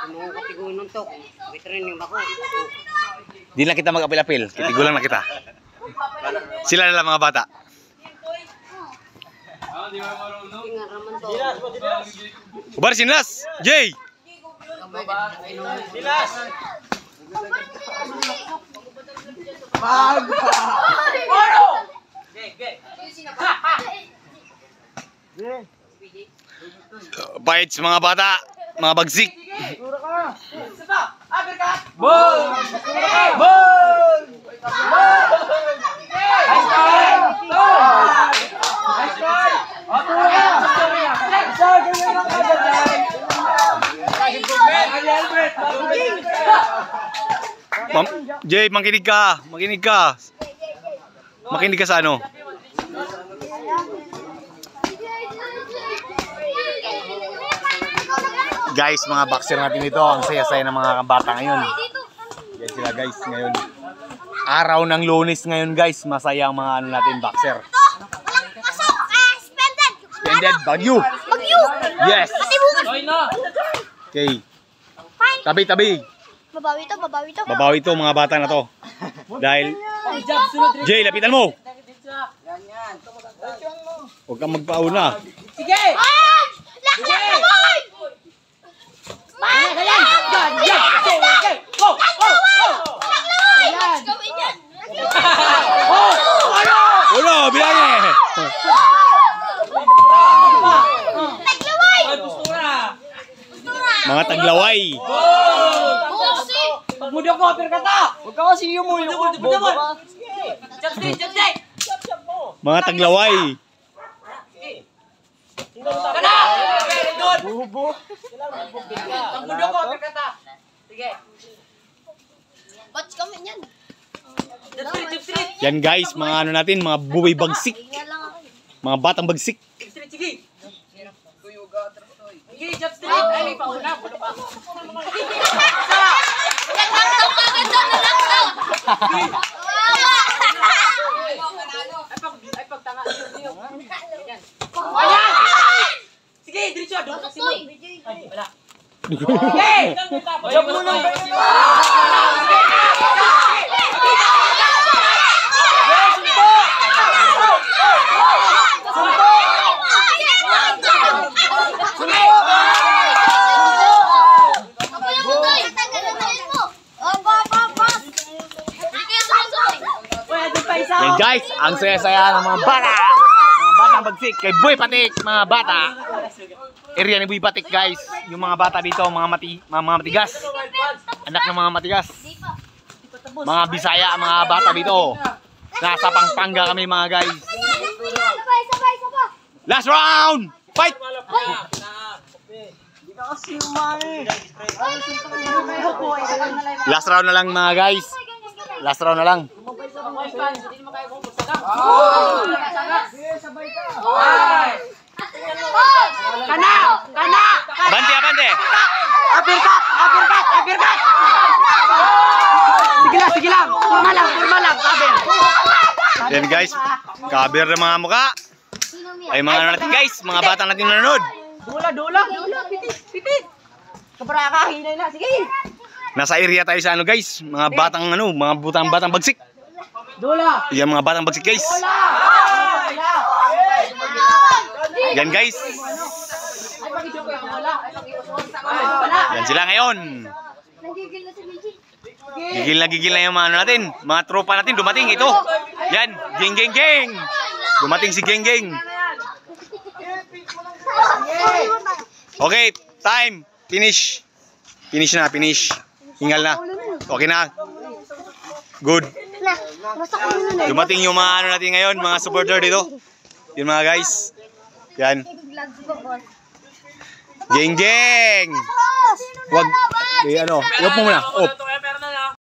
Mga katiguan nun to. Training ako. Di lang kita mag-apil-apil. Titigulan na kita. Sila na lang mga bata. Ubar Sinas! Jay! Silas! Bites mga bata, mga bagsik. Bol! Bol! Jay, makinig ka. Makinig ka. Makinig ka sa ano? Guys, mga boxer natin dito. Ang saya-saya ng mga bata ngayon. Yan sila guys ngayon. Araw ng Lunes ngayon guys. Masaya ang mga ano natin boxer. Splendid, Bagyo. Yes. Okay. Tabi. Babawi to. Babawi to mga bata na to. Dahil Jay, lapitan mo. Huwag kang magpauna. Sige! Uno, bilangin. Mga taglaway. Pagmudo ko, pirkata! Huwag ka kasi yung mo. Mga taglaway. Kana! Bubo. Pagmudo ko, pirkata! Sige. Batch kami niyan. Yan guys, mga ano natin, mga buhay bagsik. Mga batang bagsik. Sige. Sige, jump street. Ay, pauna. Ay, pagtanga. Ayan! Sige, diretso. Doon kasi mo. Ay, wala. Sige! Jump mo lang. Yan guys, ang saya-saya ng mga bata. Mga batang bagsik. Kay Boy Patik, mga bata. Area ni Boy Patik guys. Yung mga bata dito, mga matigas. Anak ng mga matigas. Mga Bisaya, mga bata dito. Nasa Pampanga kami mga guys. Last round! Fight! Last round na lang mga guys. Last round na lang. Kana! Abante! Uppercut! Sige lang. Forma lang, sabi. Yan guys, cover ng mga mukha. Ay mga ano natin guys, mga bata natin nanonood. Dula. Pitit. Kabraka, hinay na. Sige. Nasa area tayo sa ano guys, mga batang ano, mga batang bagsik. Dula. Yan mga batang bagsik guys. Yan guys. Yan sila ngayon. Gigil na yung mga ano natin, mga tropa natin dumating ito. Yan, geng. Dumating si geng. Okay, time. Finish na. Hingal na. Okay na. Good. Dumating yung mga ano natin ngayon, mga supporter dito. Yun mga guys. Yan. Geng. Wag mo muna. Op.